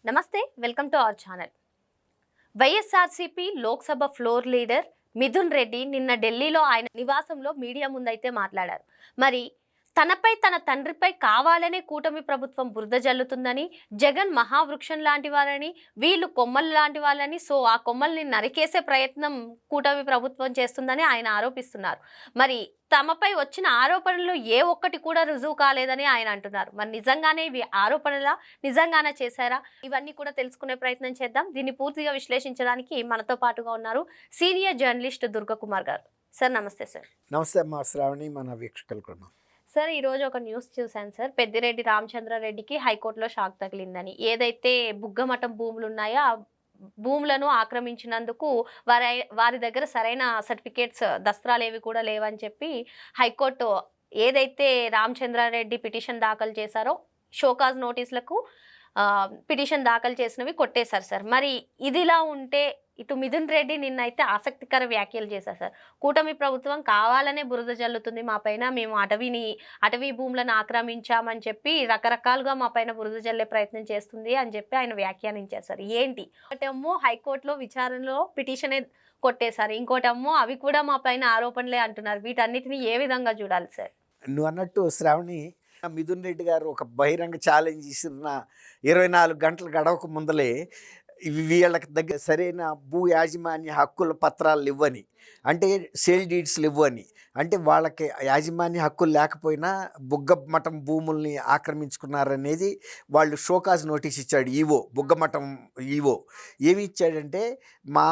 నమస్తే, welcome to our channel. YSRCP Lok Sabha floor leader Mithun Reddy నిన్న ఢిల్లీలో ఆయన నివాసంలో మీడియా ముందైతే మాట్లాడారు. మరి తనపై తన తండ్రిపై కావాలనే కూటమి ప్రభుత్వం బురద జల్లుతుందని, జగన్ మహావృక్షం లాంటి వారని, వీళ్ళు కొమ్మలు లాంటి వాళ్ళని, సో ఆ కొమ్మల్ని నరికేసే ప్రయత్నం కూటమి ప్రభుత్వం చేస్తుందని ఆయన ఆరోపిస్తున్నారు. మరి తమపై వచ్చిన ఆరోపణలు ఏ ఒక్కటి కూడా రుజువు కాలేదని ఆయన అంటున్నారు. మరి నిజంగానే ఇవి ఆరోపణలా, నిజంగానే చేశారా? ఇవన్నీ కూడా తెలుసుకునే ప్రయత్నం చేద్దాం. దీన్ని పూర్తిగా విశ్లేషించడానికి మనతో పాటుగా ఉన్నారు సీనియర్ జర్నలిస్ట్ దుర్గకుమార్ గారు. సార్ నమస్తే. సార్ నమస్తే అమ్మా శ్రావణి, మన వీక్షకులకు. సార్, ఈరోజు ఒక న్యూస్ చూశాను సార్. పెద్దిరెడ్డి రామచంద్రారెడ్డికి హైకోర్టులో షాక్ తగిలిందని. ఏదైతే బుగ్గమఠం భూములు ఉన్నాయో ఆ భూములను ఆక్రమించినందుకు వారి దగ్గర సరైన సర్టిఫికేట్స్, దస్త్రాలు ఏవి కూడా లేవని చెప్పి హైకోర్టు ఏదైతే రామచంద్రారెడ్డి పిటిషన్ దాఖలు చేశారో షోకాజ్ నోటీసులకు పిటిషన్ దాఖలు చేసినవి కొట్టేశారు సార్. మరి ఇదిలా ఉంటే ఇటు మిథున్ రెడ్డి నిన్నైతే ఆసక్తికర వ్యాఖ్యలు చేశారు సార్. కూటమి ప్రభుత్వం కావాలనే బురద జల్లుతుంది మా పైన, మేము అటవీ భూములను ఆక్రమించామని చెప్పి రకరకాలుగా మా పైన బురద జల్లే ప్రయత్నం చేస్తుంది అని చెప్పి ఆయన వ్యాఖ్యానించారు సార్. ఏంటి ఒకటేమో హైకోర్టులో విచారణలో పిటిషనే కొట్టేశారు, ఇంకోటేమో అవి కూడా మా పైన ఆరోపణలే అంటున్నారు. వీటన్నిటిని ఏ విధంగా చూడాలి సార్? నువ్వు అన్నట్టు శ్రావణి, మిథున్ రెడ్డి గారు ఒక బహిరంగ ఛాలెంజ్ ఇచ్చిన 24 గంటలు గడవక ముందలే వీళ్ళకి దగ్గర సరైన భూ యాజమాన్య హక్కుల పత్రాలు ఇవ్వని, అంటే సేల్ డీడ్స్లు ఇవ్వని, అంటే వాళ్ళకి యాజమాన్య హక్కులు లేకపోయినా బుగ్గమఠం భూముల్ని ఆక్రమించుకున్నారనేది వాళ్ళు షోకాజ్ నోటీస్ ఇచ్చాడు ఈవో, బుగ్గమఠం ఈవో. ఏమి ఇచ్చాడంటే, మా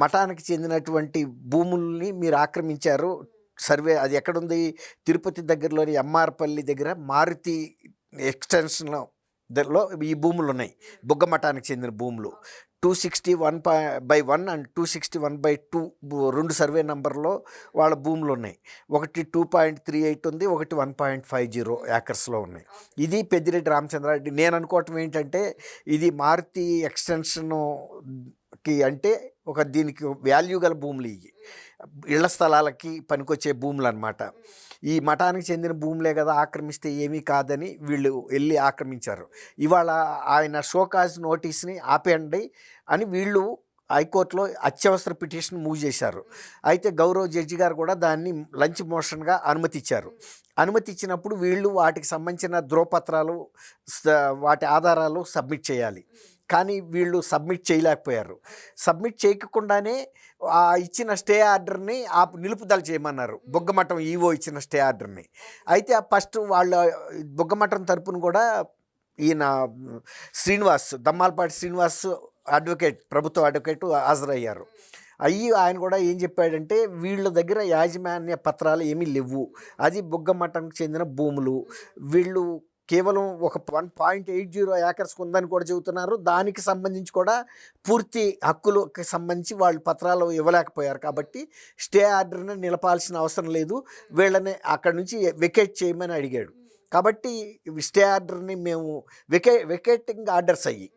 మఠానికి చెందినటువంటి భూముల్ని మీరు ఆక్రమించారు, సర్వే అది ఎక్కడుంది, తిరుపతి దగ్గరలోని ఎంఆర్పల్లి దగ్గర మారుతి ఎక్స్టెన్షన్లో ఈ భూములు ఉన్నాయి, బుగ్గమఠానికి చెందిన భూములు. 261/1 అండ్ 261/2 2 సర్వే నెంబర్లో వాళ్ళ భూములు ఉన్నాయి. ఒకటి 2.38 ఉంది, ఒకటి 1.50 ఏకర్స్లో ఉన్నాయి. ఇది పెద్దిరెడ్డి రామచంద్రారెడ్డి. నేను అనుకోవటం ఏంటంటే, ఇది మారుతి ఎక్స్టెన్షన్కి అంటే దీనికి వాల్యూ గల భూములు, ఇవి ఇళ్ల స్థలాలకి పనికొచ్చే భూములు అన్నమాట. ఈ మఠానికి చెందిన భూములే కదా, ఆక్రమిస్తే ఏమీ కాదని వీళ్ళు వెళ్ళి ఆక్రమించారు. ఇవాళ ఆయన షోకాజ్ నోటీస్ని ఆపేయండి అని వీళ్ళు హైకోర్టులో అత్యవసర పిటిషన్ మూవ్ చేశారు. అయితే గౌరవ జడ్జి గారు కూడా దాన్ని లంచ్ మోషన్గా అనుమతి ఇచ్చారు. అనుమతి ఇచ్చినప్పుడు వీళ్ళు వాటికి సంబంధించిన ధ్రువపత్రాలు, వాటి ఆధారాలు సబ్మిట్ చేయాలి. కానీ వీళ్ళు సబ్మిట్ చేయలేకపోయారు. సబ్మిట్ చేయకుండానే ఇచ్చిన స్టే ఆర్డర్ని నిలుపుదల చేయమన్నారు, బుగ్గమఠం ఈవో ఇచ్చిన స్టే ఆర్డర్ని. అయితే ఫస్ట్ వాళ్ళ బుగ్గమఠం తరపున కూడా ఈయన శ్రీనివాస్, దమ్మాలపాటి శ్రీనివాస్ అడ్వకేట్, ప్రభుత్వ అడ్వకేట్ హాజరయ్యారు. ఆయన కూడా ఏం చెప్పాడంటే, వీళ్ళ దగ్గర యాజమాన్య పత్రాలు ఏమీ లేవు, అది బుగ్గమఠంకి చెందిన భూములు, వీళ్ళు కేవలం ఒక 1.80 ఏకర్స్కి ఉందని కూడా చెబుతున్నారు. దానికి సంబంధించి కూడా పూర్తి హక్కులకు సంబంధించి వాళ్ళు పత్రాలు ఇవ్వలేకపోయారు. కాబట్టి స్టే ఆర్డర్ని నిలపాల్సిన అవసరం లేదు, వీళ్ళని అక్కడి నుంచి వెకేట్ చేయమని అడిగాడు. కాబట్టి స్టే ఆర్డర్ని మేము వెకేటింగ్ ఆర్డర్స్ అయ్యి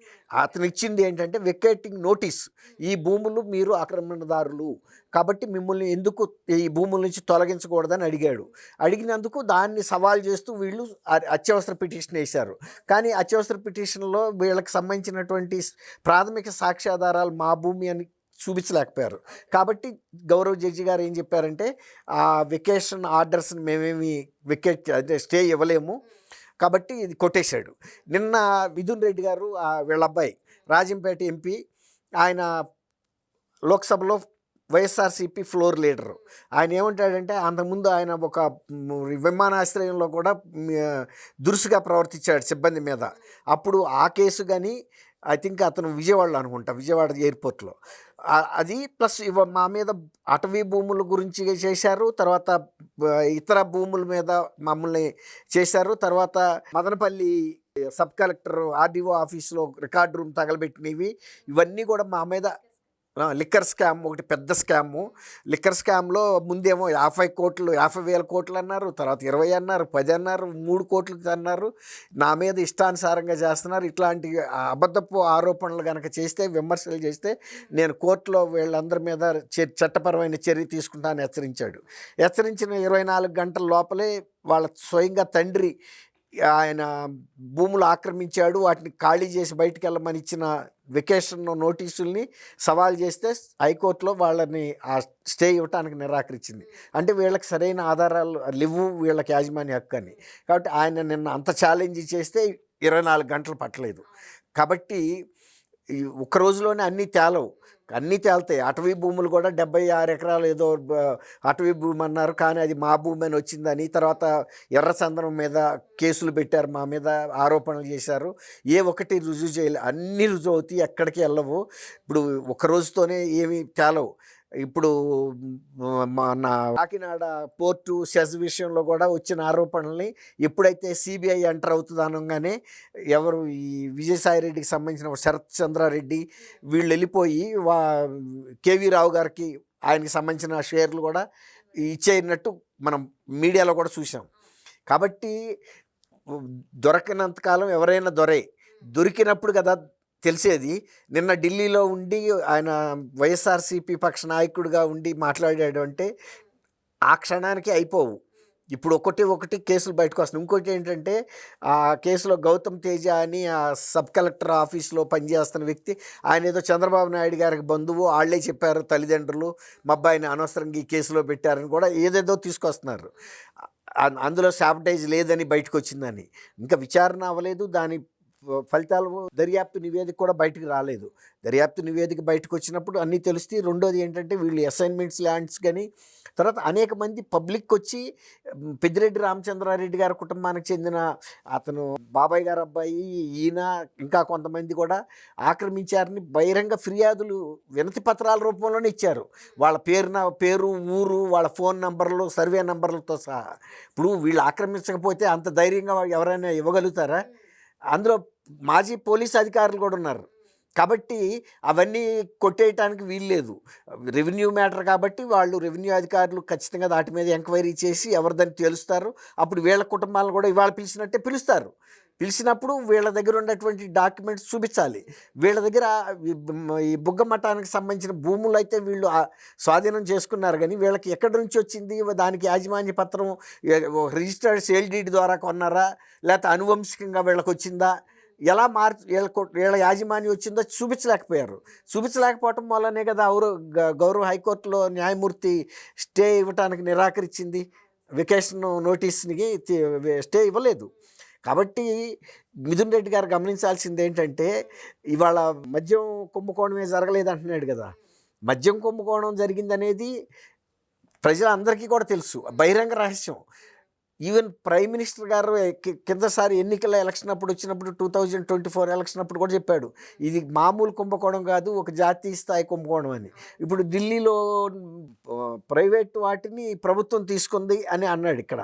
అతను ఇచ్చింది ఏంటంటే వెకేటింగ్ నోటీస్, ఈ భూములు మీరు ఆక్రమణదారులు కాబట్టి మిమ్మల్ని ఎందుకు ఈ భూముల నుంచి తొలగించకూడదని అడిగాడు. అడిగినందుకు దాన్ని సవాల్ చేస్తూ వీళ్ళు అత్యవసర పిటిషన్ వేశారు. కానీ అత్యవసర పిటిషన్లో వీళ్ళకి సంబంధించినటువంటి ప్రాథమిక సాక్ష్యాధారాలు మా భూమి అని చూపించలేకపోయారు. కాబట్టి గౌరవ జడ్జి గారు ఏం చెప్పారంటే, ఆ వెకేషన్ ఆర్డర్స్ని మేమేమి అంటే స్టే ఇవ్వలేము, కాబట్టి ఇది కొట్టేశాడు. నిన్న మిథున్ రెడ్డి గారు, వీళ్ళ అబ్బాయి రాజంపేట ఎంపీ, ఆయన లోక్సభలో వైఎస్ఆర్సీపీ ఫ్లోర్ లీడరు. ఆయన ఏమంటాడంటే, అంతకుముందు ఆయన ఒక విమానాశ్రయంలో కూడా దురుసుగా ప్రవర్తించాడు సిబ్బంది మీద. అప్పుడు ఆ కేసు కానీ ఐ థింక్ అతను విజయవాడలో అనుకుంటా, విజయవాడ ఎయిర్పోర్ట్లో అది ప్లస్ మా మీద అటవీ భూముల గురించి చేశారు, తర్వాత ఇతర భూముల మీద మమ్మల్ని చేశారు, తర్వాత మదనపల్లి సబ్ కలెక్టర్ ఆర్డీఓ ఆఫీస్లో రికార్డు రూమ్ తగలబెట్టినవి, ఇవన్నీ కూడా మా మీద లిక్కర్ స్కామ్, ఒకటి పెద్ద స్కాము. లిక్కర్ స్కామ్లో ముందేమో 50,000 కోట్లు అన్నారు, తర్వాత 20 అన్నారు, 10 అన్నారు, 3 కోట్లు అన్నారు. నా మీద ఇష్టానుసారంగా చేస్తున్నారు. ఇట్లాంటి అబద్ధపు ఆరోపణలు కనుక చేస్తే, విమర్శలు చేస్తే నేను కోర్టులో వీళ్ళందరి మీద చట్టపరమైన చర్య తీసుకుంటానని హెచ్చరించాడు. హెచ్చరించిన 24 గంటల లోపలే వాళ్ళ స్వయంగా తండ్రి ఆయన భూములు ఆక్రమించాడు, వాటిని ఖాళీ చేసి బయటికి వెళ్ళమని ఇచ్చిన వెకేషన్ నోటీసుల్ని సవాల్ చేస్తే హైకోర్టులో వాళ్ళని ఆ స్టే ఇవ్వటానికి నిరాకరించింది. అంటే వీళ్ళకి సరైన ఆధారాలు లేవు, వీళ్ళకి యాజమాన్య హక్కు అని. కాబట్టి ఆయన నిన్న అంత ఛాలెంజ్ చేస్తే 24 గంటలు పట్టలేదు. కాబట్టి ఈ ఒక్క రోజులోనే అన్నీ తేలవు, అన్నీ తేలుతాయి. అటవీ భూములు కూడా 76 ఎకరాలు ఏదో అటవీ భూమి అన్నారు, కానీ అది మా భూమి అని వచ్చిందని. తర్వాత ఎర్రచందనం మీద కేసులు పెట్టారు, మా మీద ఆరోపణలు చేశారు. ఏ ఒక్కటి రుజువు చేయలే, అన్నీ రుజువు అవుతాయి, ఎక్కడికి వెళ్ళవు. ఇప్పుడు ఒక రోజుతోనే ఏమీ తేలవు. ఇప్పుడు మన కాకినాడ పోర్టు సెజ్ విషయంలో కూడా వచ్చిన ఆరోపణల్ని ఎప్పుడైతే సిబిఐ ఎంటర్ అవుతుంది అనగానే ఎవరు ఈ విజయసాయిరెడ్డికి సంబంధించిన శరత్ చంద్రారెడ్డి వీళ్ళు వెళ్ళిపోయి కేవీ రావు గారికి ఆయనకి సంబంధించిన షేర్లు కూడా ఇచ్చేయనట్టు మనం మీడియాలో కూడా చూసాం. కాబట్టి దొరకనంతకాలం ఎవరైనా దొరికినప్పుడు కదా తెలిసేది. నిన్న ఢిల్లీలో ఉండి ఆయన వైఎస్ఆర్సీపీ పక్ష నాయకుడిగా ఉండి మాట్లాడాడు అంటే ఆ క్షణానికి అయిపోవు. ఇప్పుడు ఒకటి కేసులు బయటకు వస్తున్నాయి. ఇంకోటి ఏంటంటే ఆ కేసులో గౌతమ్ తేజ అని ఆ సబ్ కలెక్టర్ ఆఫీస్లో పనిచేస్తున్న వ్యక్తి, ఆయన ఏదో చంద్రబాబు నాయుడు గారికి బంధువు, వాళ్ళే చెప్పారు తల్లిదండ్రులు మా అబ్బాయిని అనవసరంగా ఈ కేసులో పెట్టారని కూడా ఏదేదో తీసుకొస్తున్నారు. అందులో శాబటైజ్ లేదని బయటకు వచ్చిందని. ఇంకా విచారణ అవ్వలేదు, దాని ఫలితాలు దర్యాప్తు నివేదిక కూడా బయటకు రాలేదు. దర్యాప్తు నివేదిక బయటకు వచ్చినప్పుడు అన్నీ తెలుస్తాయి. రెండోది ఏంటంటే వీళ్ళు అసైన్మెంట్స్ ల్యాండ్స్ కానీ తర్వాత అనేక మంది పబ్లిక్ వచ్చి పెద్దిరెడ్డి రామచంద్రారెడ్డి గారి కుటుంబానికి చెందిన అతను బాబాయ్ గారు అబ్బాయి ఈయన ఇంకా కొంతమంది కూడా ఆక్రమించారని బహిరంగ ఫిర్యాదులు వినతి పత్రాల రూపంలోనే ఇచ్చారు. వాళ్ళ పేరు ఊరు వాళ్ళ ఫోన్ నంబర్లు సర్వే నంబర్లతో సహా. ఇప్పుడు వీళ్ళు ఆక్రమించకపోతే అంత ధైర్యంగా ఎవరైనా ఇవ్వగలుగుతారా? అందులో మాజీ పోలీస్ అధికారులు కూడా ఉన్నారు. కాబట్టి అవన్నీ కొట్టేయటానికి వీల్లేదు. రెవెన్యూ మ్యాటర్ కాబట్టి వాళ్ళు రెవెన్యూ అధికారులు ఖచ్చితంగా వాటి మీద ఎంక్వైరీ చేసి ఎవరిదని తెలుస్తారు. అప్పుడు వీళ్ళ కుటుంబాలను కూడా ఇవాళ పిలిచినట్టే పిలుస్తారు. పిలిచినప్పుడు వీళ్ళ దగ్గర ఉన్నటువంటి డాక్యుమెంట్స్ చూపించాలి. వీళ్ళ దగ్గర ఈ బుగ్గ మఠానికి సంబంధించిన భూములు అయితే వీళ్ళు స్వాధీనం చేసుకున్నారు, కానీ వీళ్ళకి ఎక్కడి నుంచి వచ్చింది, దానికి యాజమాన్య పత్రం రిజిస్టర్డ్ సేల్ డీడ్ ద్వారా కొన్నారా, లేకపోతే అనువంశికంగా వీళ్ళకి వచ్చిందా, ఎలా వీళ్ళ యాజమాన్యం వచ్చిందో చూపించలేకపోవటం వల్లనే కదా గౌరవ హైకోర్టులో న్యాయమూర్తి స్టే ఇవ్వటానికి నిరాకరించింది. వెకేషన్ నోటీస్కి స్టే ఇవ్వలేదు. కాబట్టి మిథున్ రెడ్డి గారు గమనించాల్సింది ఏంటంటే ఇవాళ మద్యం కుంభకోణమే జరగలేదు అంటున్నాడు కదా. మద్యం కుంభకోణం జరిగిందనేది ప్రజలందరికీ కూడా తెలుసు, బహిరంగ రహస్యం. ఈవెన్ ప్రైమ్ మినిస్టర్ గారు కిందసారి ఎన్నికల ఎలక్షన్ అప్పుడు వచ్చినప్పుడు 2024 ఎలక్షన్ అప్పుడు కూడా చెప్పాడు, ఇది మామూలు కుంభకోణం కాదు, ఒక జాతీయ స్థాయి కుంభకోణం అని. ఇప్పుడు ఢిల్లీలో ప్రైవేట్ వాటిని ప్రభుత్వం తీసుకుంది అని అన్నాడు ఇక్కడ.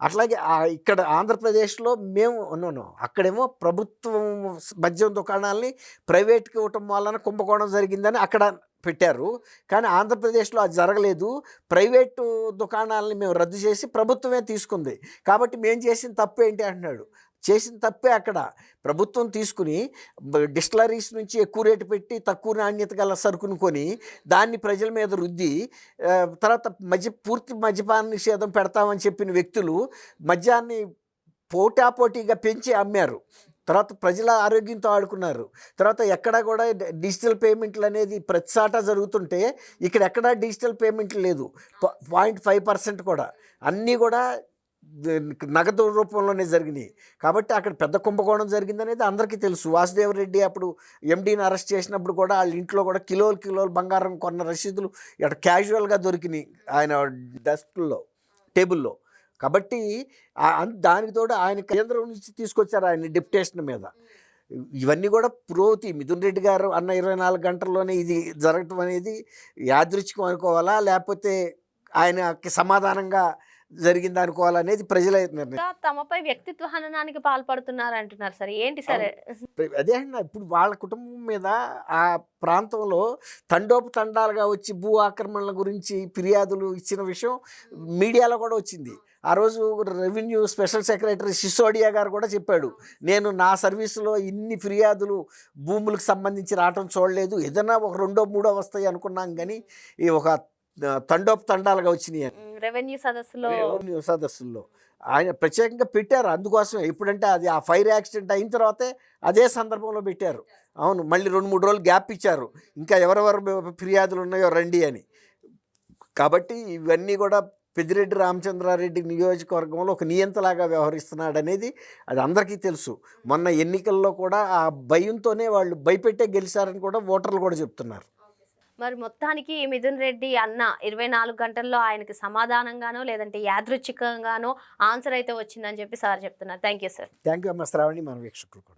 అట్లాగే ఇక్కడ ఆంధ్రప్రదేశ్లో మేము ఉన్నాను, అక్కడేమో ప్రభుత్వం మద్యం దుకాణాలని ప్రైవేట్కి ఇవ్వటం వలన కుంభకోణం జరిగిందని అక్కడ పెట్టారు. కానీ ఆంధ్రప్రదేశ్లో అది జరగలేదు, ప్రైవేటు దుకాణాలని మేము రద్దు చేసి ప్రభుత్వమే తీసుకుంది. కాబట్టి మేము చేసిన తప్పు ఏంటి అంటున్నాడు. చేసిన తప్పే అక్కడ. ప్రభుత్వం తీసుకుని డిస్టిలరీస్ నుంచి ఎక్కువ రేటు పెట్టి తక్కువ నాణ్యత గల సరుకును కొని దాన్ని ప్రజల మీద రుద్ది తర్వాత పూర్తి మద్యపాన నిషేధం పెడతామని చెప్పిన వ్యక్తులు మద్యాన్ని పోటాపోటీగా పెంచి అమ్మారు. తర్వాత ప్రజల ఆరోగ్యంతో ఆడుకున్నారు. తర్వాత ఎక్కడా కూడా డిజిటల్ పేమెంట్లు అనేది ప్రతిసాటా జరుగుతుంటే ఇక్కడ ఎక్కడా డిజిటల్ పేమెంట్లు లేదు. 0.5% కూడా, అన్నీ కూడా నగదు రూపంలోనే జరిగినాయి. కాబట్టి అక్కడ పెద్ద కుంభకోణం జరిగిందనేది అందరికీ తెలుసు. వాసుదేవరెడ్డి అప్పుడు ఎండీని అరెస్ట్ చేసినప్పుడు కూడా వాళ్ళ ఇంట్లో కూడా కిలోలు బంగారం కొన్న రసీదులు ఇక్కడ క్యాజువల్గా దొరికినాయి ఆయన డెస్క్లో, టేబుల్లో. కాబట్టి దానికి తోడు ఆయన కేంద్రం నుంచి తీసుకొచ్చారు ఆయన డిప్యుటేషన్ మీద. ఇవన్నీ కూడా పురోగతి. మిథున్ రెడ్డి గారు అన్న 24 గంటల్లోనే ఇది జరగటం అనేది యాదృచ్ఛికం అనుకోవాలా, లేకపోతే ఆయనకి సమాధానంగా జరిగింది అనుకోవాలనేది ప్రజల నిర్ణయం. తమపై వ్యక్తిత్వ హననానికి పాల్పడుతున్నారు అంటున్నారు సార్, ఏంటి సరే? అదే అన్న, ఇప్పుడు వాళ్ళ కుటుంబం మీద ఆ ప్రాంతంలో తండోపతండాలుగా వచ్చి భూ ఆక్రమణల గురించి ఫిర్యాదులు ఇచ్చిన విషయం మీడియాలో కూడా వచ్చింది. ఆ రోజు రెవెన్యూ స్పెషల్ సెక్రటరీ సిసోడియా గారు కూడా చెప్పాడు, నేను నా సర్వీసులో ఇన్ని ఫిర్యాదులు భూములకు సంబంధించి రావటం చూడలేదు, ఏదైనా ఒక 2, 3 వస్తాయి అనుకున్నాం, కానీ ఈ ఒక తండోపతండాలుగా వచ్చినాయి రెవెన్యూ సదస్సులో. ఆయన ప్రత్యేకంగా పెట్టారు అందుకోసమే. ఎప్పుడంటే అది ఆ ఫైర్ యాక్సిడెంట్ అయిన తర్వాతే అదే సందర్భంలో పెట్టారు. అవును, మళ్ళీ 2-3 రోజులు గ్యాప్ ఇచ్చారు. ఇంకా ఎవరెవరు ఫిర్యాదులు ఉన్నాయో రండి అని. కాబట్టి ఇవన్నీ కూడా పెద్దిరెడ్డి రామచంద్రారెడ్డి నియోజకవర్గంలో ఒక నియంతలాగా వ్యవహరిస్తున్నాడనేది అది అందరికీ తెలుసు. మొన్న ఎన్నికల్లో కూడా ఆ భయంతోనే వాళ్ళు భయపెట్టే గెలిచారని కూడా ఓటర్లు కూడా చెప్తున్నారు. మరి మొత్తానికి మిథున్ రెడ్డి అన్న 24 గంటల్లో ఆయనకి సమాధానంగానో లేదంటే యాదృచ్ఛికంగానో ఆన్సర్ అయితే వచ్చిందని చెప్పి సార్ చెప్తున్నారు. Thank you sir. Thank you అమ్మ శ్రావణి, మన వీక్షకులు కూడా.